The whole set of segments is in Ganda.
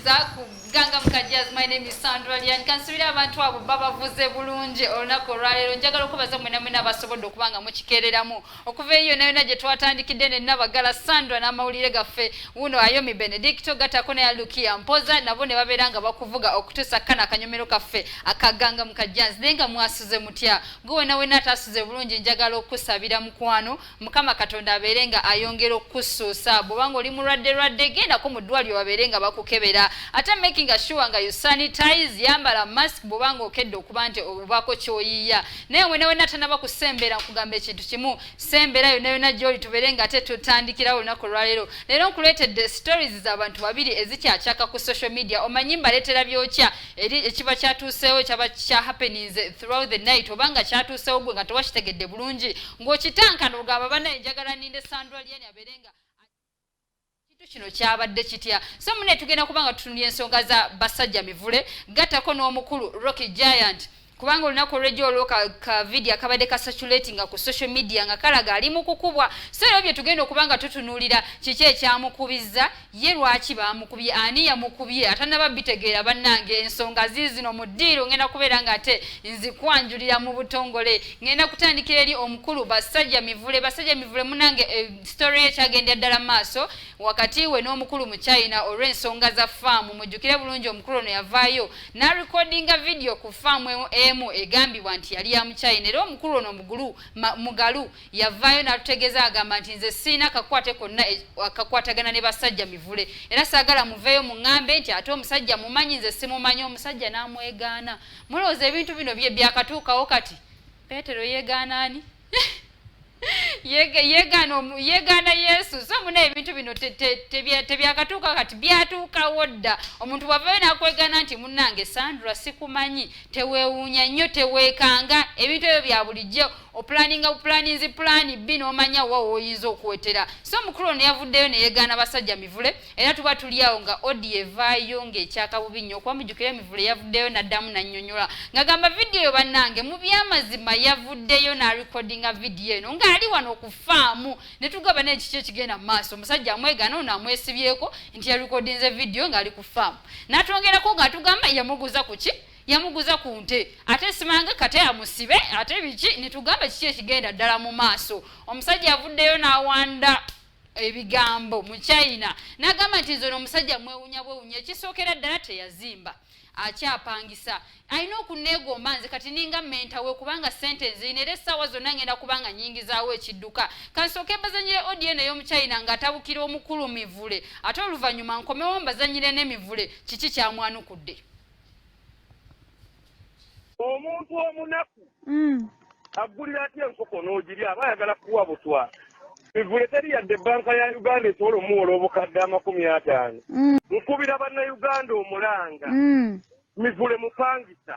Ganga Mukajjaz, my name is Sandra Lian. Kansubira abantu abo babavuze bulungi olunaku olwaleero njagala okubaza mwena abasobodde okubanga mukikereramu okuva eyo nayo gye twatandikidde ne nabagala Sandra n'amawulire gaffe wuno Ayomi Benedicto gatako ne Lukia Mpoza nabo ne babeera nga bakuvuga okutuusa kana akanyomero kaffe akaganga Mukajjaz nenga mwasuze mutya gwe nawe natasuze bulungi njagala okusabira mukwano Mukama Katonda abeere nga ayongera okusuusa bw'obanga oli mulwadde gendako mu ddwaliro babeere nga bakukebera ate making sure nga you sanitize yambala mask bobanga okedde okuba nti obako kyoyiya naye mwenewe natanaba kusembera nkugamba ekintu kimu sembera yona gyoli tubeere nga ate tutandikirawo olunaku lwaleero leero nkuleetedde stories z'abantu babiri ezikyakyaka ku social media omanyi mbaleetera byokya eri ekiba kyatuuseewo kyaba kya happenings throughout the night obanga kyatuuseewo gwe nga tewakitegedde bulungi ng'okitanka n'ogamba banaye njagala ninde Sandra Lian abeere nga kino kyabadde kitya so mune tugenda kubanga tutunulya ensonga za basajja mivule gatako n'omukulu Rocky Giant kubanga olunaku olw'ejjo olwo ka video akabadde kasaturating ku social media nga kalaga ali mu kukubwa so ebyo tugenda okubanga tutunulira kiki ekyamukubiza ye lwaki bamukubye ani yamukubye atanaba bitegeera bannange ensonga zizino mu ddiiro ngenda kubeera nga ate nzikwanjulira mu butongole ngenda kutandikira eri omukulu basajja mivule munange story ekyagenda ddala maaso wakati we n'omukulu mu China olw'ensonga za faamu mujjukire bulungi omukulu ono yavaayo na recordinga video ku faamu emu egambibwa nti yali ya China era omukulu ono mugalu yavaayo n'atutegeeza agamba nti nze siina kakwate konna akakwatagana ne basajja mivule era saagala muveeyo muŋŋambe nti ate omusajja mumanyi nze simumanyi omusajja n'amwegaana mulowooza ebintu bino byakatuukawo kati Petero yeegaana ani yegaana Yesu so mune ebintu bino tebyakatuuka kati byatuukawo dda omuntu bwavayo n'akwegaana nti munnange Sandra sikumanyi teweewuunya nnyo teweekanga ebintu ebyo bya bulijjo opulaninzi pulaani B n'omanya wa woyinza okuwetera so omukulu ono yavuddeyo ne yeegaana basajja mivule era tuba tuliawo nga odi evaayo ng'ekyakabubi nnyo okuba mujjukire mivule yavuddeyo n'addamu n'annyonnyola ng'agamba vidiyo eyo bannange mu by'amazima yavuddeyo n'arekodinga vidiyo eno ng'ali wano okufaamu ne tugaba n'ekiki ekigenda mu maaso omusajja amwegaana ono amwesibyeko nti yarekodinze vidiyo ng'ali ku faamu n'atwongerako ng'atugamba yamuguza ku ki yamuguza ku nte ate simanga kate amusibe ate biki nitugamba kiki ekigenda ddala mu maaso omusajja yavuddeyo n'awanda ebigambo mu China n'agamba nti nze omusajja mwewunya bwewunya ekisookera ddala teyazimba akyapangisa alina okuneegomba nze kati ninga menta we kubanga sente nzirina era essaawa zonna ngenda kubanga nyingizaawo ekidduka kansooke mbazanyire odi eno ey'omuchina ng'atabukira omukulu mivule ate oluvannyuma nkomewo mbazanyire n'emivule kiki kyamwanukudde omuntu omunaku aggulira atya enkoko n'ogirya aba ayagala kuwa butwa mivule teri yadde banka ya Uganda esobola omuwola obukadde 50 nkubira bannayuganda omulanga mivule mupangisa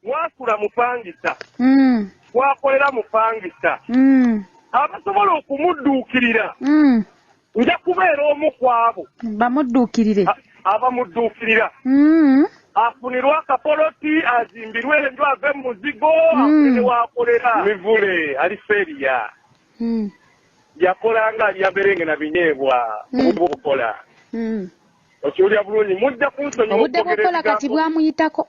mwasula mupangisa mwakolera mupangisa abasobola okumudduukirira nja kubeera omu kwabo bamudduukirire abamudduukirira afunirwa akapoloti azimbirwe enju ave mu muzigo afune wakolera mivule ali feriya yakolanga alyaberenge na binyeebwa obukola okiwulira bulungi mujja kunsonyiwa obudde bw'okukola kati bwamuyitako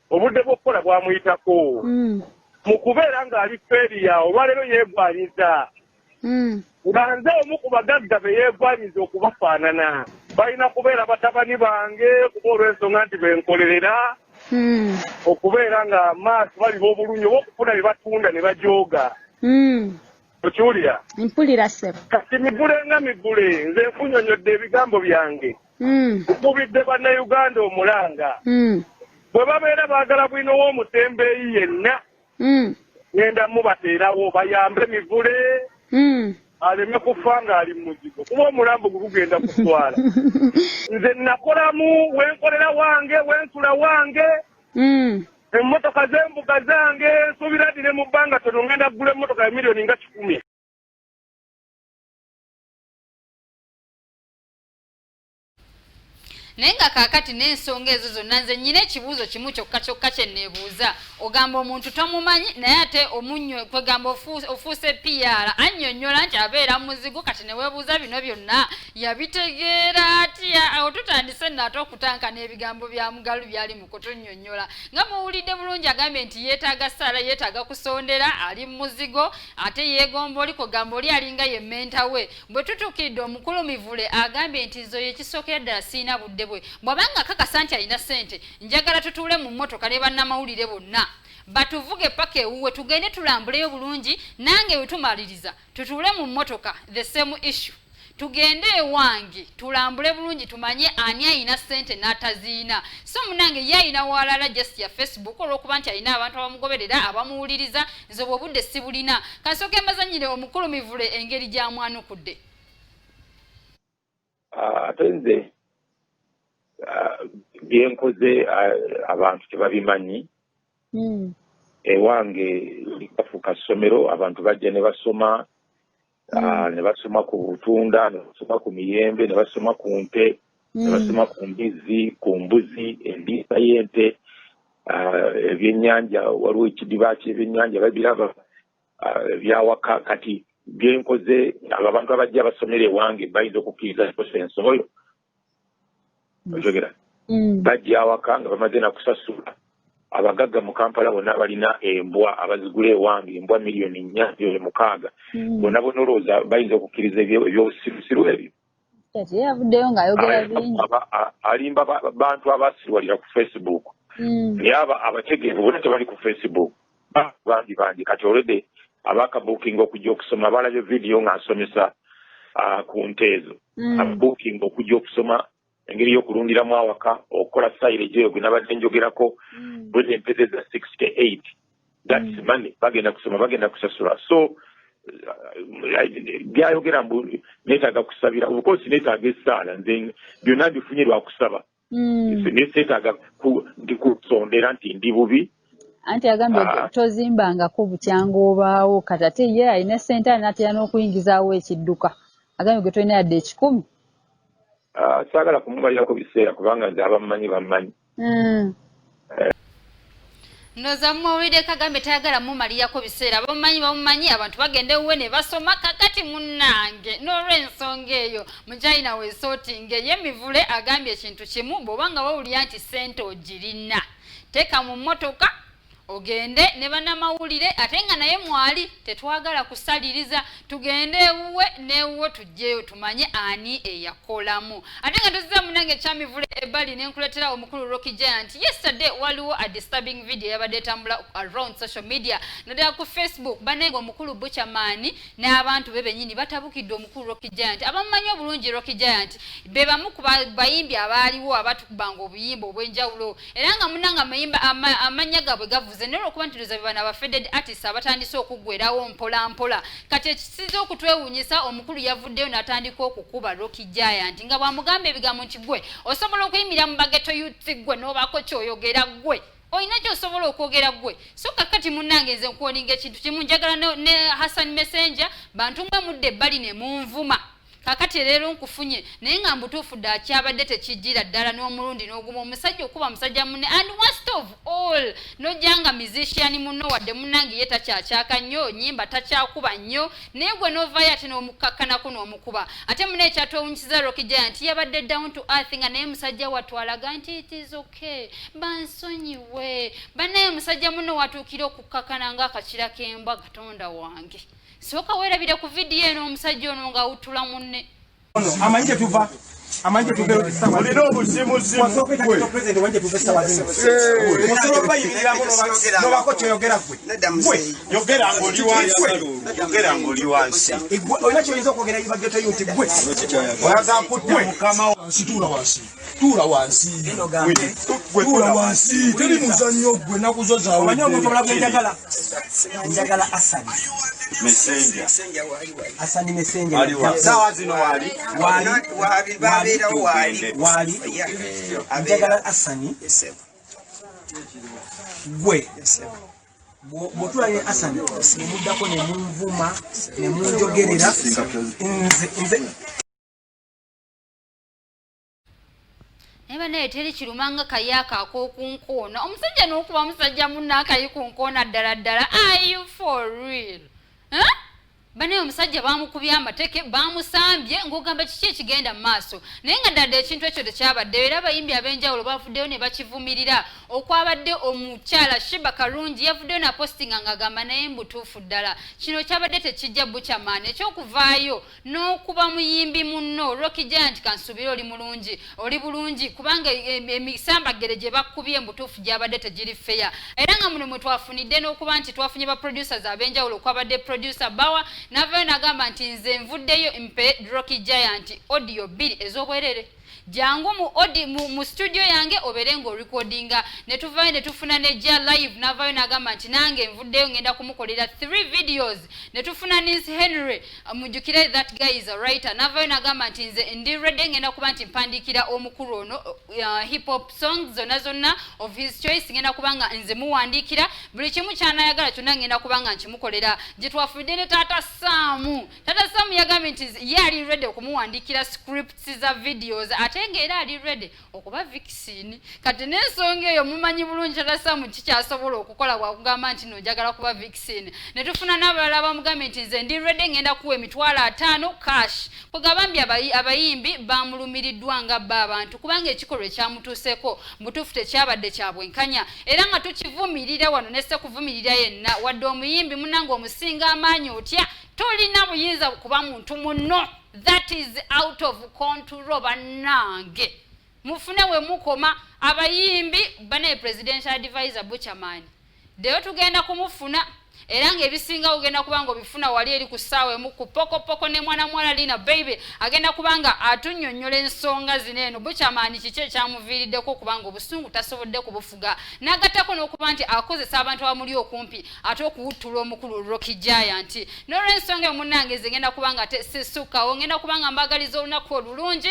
obudde bw'okukola bwamuyitako mu kubeera ng'ali feriya olwaleero yeegwanyiza nga nze omu ku bagagga be yeegwanyiza okubafaanana balina kubeera batabani bange kuba olw'ensonga nti benkolerera okubeera nga maaso bali b'obulungi oba okufuna bye batunda ne bajooga okiwulira mpulira ssebo kati mivule nga mivule nze nfunyonyodde ebigambo byange nkubidde bannayuganda omulanga bwe babeera baagala bwino w'omutembeeyi yenna ngenda mubateerawo bayambe mivule aleme kufa ng'ali mu muzigo kuba omulambo gwe gugenda kutwala nze nakolamu wenkolera wange wensula wange emmotoka z'embuga zange nsuubira ddire mu bbanga tono ngenda ggula emmotoka ya miliyoni nga 10 naye nga kaakati n'ensonga ezo zonna nze nnyina ekibuuzo kimu kyokka kye neebuuza ogamba omuntu tomumanyi naye ate omunnyo kwegamba ofuuse PR annyonnyola nti abeera muzigo kati ne weebuuza bino byonna yabitegeera atya Olya awo tutandise nate okutanka n'ebigambo bya Mugalu byali mu kutunnyonnyola nga muwulidde bulungi agambye nti yeetaaga ssaala yeetaaga kusondera ali mu muzigo ate yeegomba oli kugamba oli alinga ye menta we bwe tutuukidde omukulu Mivule agambye nti zo yekisookera ddala siina budde bwe bw'abanga akakasa nti alina ssente njagala tutuule mu mmotoka ne bannamawulire bonna batuvuge paka ewuwe tugende tulambuleyo bulungi nange we tumaliriza tutuule mu mmotoka the same issue tugende ewange tulambule bulungi tumanye ani ayina ssente n'ataziina so munange ye ayina walala just ya Facebook olw'okuba nti ayina abantu abamugoberera abamuwuliriza nze bw'obudde si bulina kansooke mbazanyire omukulu Mivule engeri gy'amwanukudde. Ate nze byenkoze abantu tebabimanyi ewange likafuuka ssomero abantu bajja ne basoma ne basoma ku butunda ne basoma ku miyembe ne basoma ku nte ne basoma ku mbuzi endiisa y'ente ebyennyanja waliwo ekidiba ky'ebyennyanja babiraba byawaka kati byenkoze abo abantu abajja basomera ewange bayinza okukkiriza kosensi oyo ojogera bajja awaka nga bamaze nakusasula abagagga mu Kampala bonna balina embwa abazigula ewange embwa miliyoni 4 bonna olowooza bayinza okukkiriza ebyobusirusiru ebyo yavuddeyo ng'ayogera bingi alimba bantu abasirwalira ku Facebook naye abategeevu bonna tebali ku Facebook bangi kati olwedde abakabuukinga okujja okusoma balabye vidiyo ng'asomesa ku nteezo ababuukinga okujja okusoma engeri y'okulundiramu awaka okukola silage eyo gwe nabadde njogerako bwede empeze za 68 that's money bagenda kusoma bagenda kusasula so byayogera mbu neetaaga kusabira obukosi neetaaga essaala nze byonna bifunye lwakusaba neetaaga ndikusondera nti ndi bubi anti agambye tozimbangako bukyanga obaawo kati ate ye alina ssente anatera n'okuyingizaawo ekidduka agambye gwe tolina yadde 10 saagala kumumalirako biseera kubanga nze abamumanyi bamumanyi Noza mwawulire kagambe tayagala mumaliyako biseera bamumanyi abantu bagende ewuwe ne basoma kakati munnange n'olw'ensonga eyo mukyalina weesootinge ye Mivule agambye ekintu kimu bw'obanga wawulira nti ssente ogirina teeka mu mmotoka ogende ne bannamawulire ate nga naye mwali tetwagala kusaliriza tugende ewuwe n'ewuwe tujjeyo tumanye ani eyakolamu ate nga tuzza munange kya Mivule ebbali n'enkuleetera omukulu Rocky Giant yesterday waliwo a disturbing video yabadde etambula around social media naddala ku Facebook banenge omukulu Buchamani n'abantu be bennyini batabukidde omukulu Rocky Giant abamumanyi obulungi Rocky Giant be bamu ku bayimbi abaaliwo abatukubanga obuyimba obw'enjawulo era nga munanga amanya gaabwe gavuze n'olwokuba nti tuza bana abafeded artists abatandise okuggwerawo mpola mpola kati ekisiza okutwewuunyisa omukulu yavuddeyo n'atandika okukuba Rocky Giant nga bw'amugamba ebigambo nti gwe osobola okuyimira mu bageto youth gwe n'obaako ky'oyogera gwe oyina ky'osobola okwogera gwe so kakati munnange nze nkuwoninga ekintu kimu njagala ne Hassan Messenger bantu mwe mudde ebbali ne munvuma kakati leero nkufunye naye nga mbutuufu dda akyabadde tekijjira ddala n'omulundi n'oguma omusajja okuba musajja munne and worst of all nojjanga musician munno wadde munnange ye takyakyaka nnyo nyimba takyakuba nnyo naye gwe n'ovaayo ate n'omukakkanako n'omukuba ate muna ekyatwewunyikiza Rocky Giant yabadde down to earth nga naye musajja watwalaga nti it is okay bansonyiwe bannaye musajja munno watuukira okukakkana ng'akakira k'embwa Katonda wange soka werabira ku video eno omusajja ono nga awutula munne amanje tuva olina obuzimuzimu president wanje tuva sawa zino osobola bayirira nobako kyoyogera gwe yogera ng'oli wansi olina kyoyinza okwogera ibageto yuti gwe oyaga kutta mukama tuula wansi teri muzannyo gwe nakuzo zaawe omanyi omuntu omulaga njagala Asani Messenger sawa zino wali njagala Asani gwe bwotulaye Asani nemuddako ne munvuma ne munjogerera nze Eba naye teri kirumanga kayaka ak'okunkoona omusajja n'okuba musajja munne akayi kunkoona ddala ddala are you for real bane omusajja bamukubye amateke bamusambye ng'ogamba kiki ekigenda mu maaso naye nga ddadde ekintu ekyo tekyabaddeyo era abayimbi ab'enjawulo bavuddeyo ne bakivumirira okwabadde omukyala Shiba Karungi yavuddeyo napostinga ng'agamba naye mbutuufu ddala kino kyabadde tekijja bukyamaani ekyokuvaayo n'okuba muyimbi munno Rocky Giant kansubire oli bulungi kubanga emisambagere gye bakkubye mbutuufu gyabadde tegiri feya era nga muno mwe twafunidde n'okuba nti twafunye ba producers ab'enjawulo okwabadde producer Bawa navayo nagamba nti nze nvuddeyo mpe Rocky Giant audio 2 ez'obwerere jangu mu studio yange obere ngo recordinga ne tuvayo ne tufuna ne ja live navayo nagamba nti nange nvuddeyo ngenda kumukolera 3 videos ne tufuna Nisi Henry mujukire that guy is a writer navayo nagamba nti nze ndi ready ngenda kuba nti mpandikira omukulu ono hip hop songs zonna of his choice ngenda kubanga nze muwandikira buli kimu kyanayagala kyonna ngenda kubanga nkimukolera gye twafudde ne Tata Samu yagambye nti yali ready okumuwandikira scripts za videos atenge era ali ready okuba vaccine kati n'ensonga eyo mumanyi bulungi Tata Samu kikyasobola okukola bwakugamba nti nojagala kuba vaccine ne tufuna n'abalala bamugambye nti nze ndi ready ngenda kuwa emitwalo 5 cash kugabambye abayimbi bamulumiriddwa nga bba abantu kubanga ekikolwa ekyamutuuseko mutuufu tekyabadde kya bwenkanya era nga tukivumirira wano nesse kuvumirira yenna wadde omuyimbi munange omusinga amaanyi otya tolina buyinza kuba muntu munno that is out of control banange mufune we mukoma abayimbi bane presidential advisor Buchaman deyo tugenda kumufuna era ng'ebisinga ugenda kubanga obifuna wali eri ku ssaawa emu ku pokopoko ne mwana Lina baby agenda kubanga atunnyonnyola ensonga zineeno Buchaman kiki ekyamuviiriddeko kubanga obusungu tasobodde kubufuga n'agattako n'okuba nti akozesa abantu abamuli okumpi ate okuwuttula omukulu Rocky Giant n'olw'ensonga munnange ze ngenda kubanga tesisukawo ngenda kubanga mbagaliza olunaku olulungi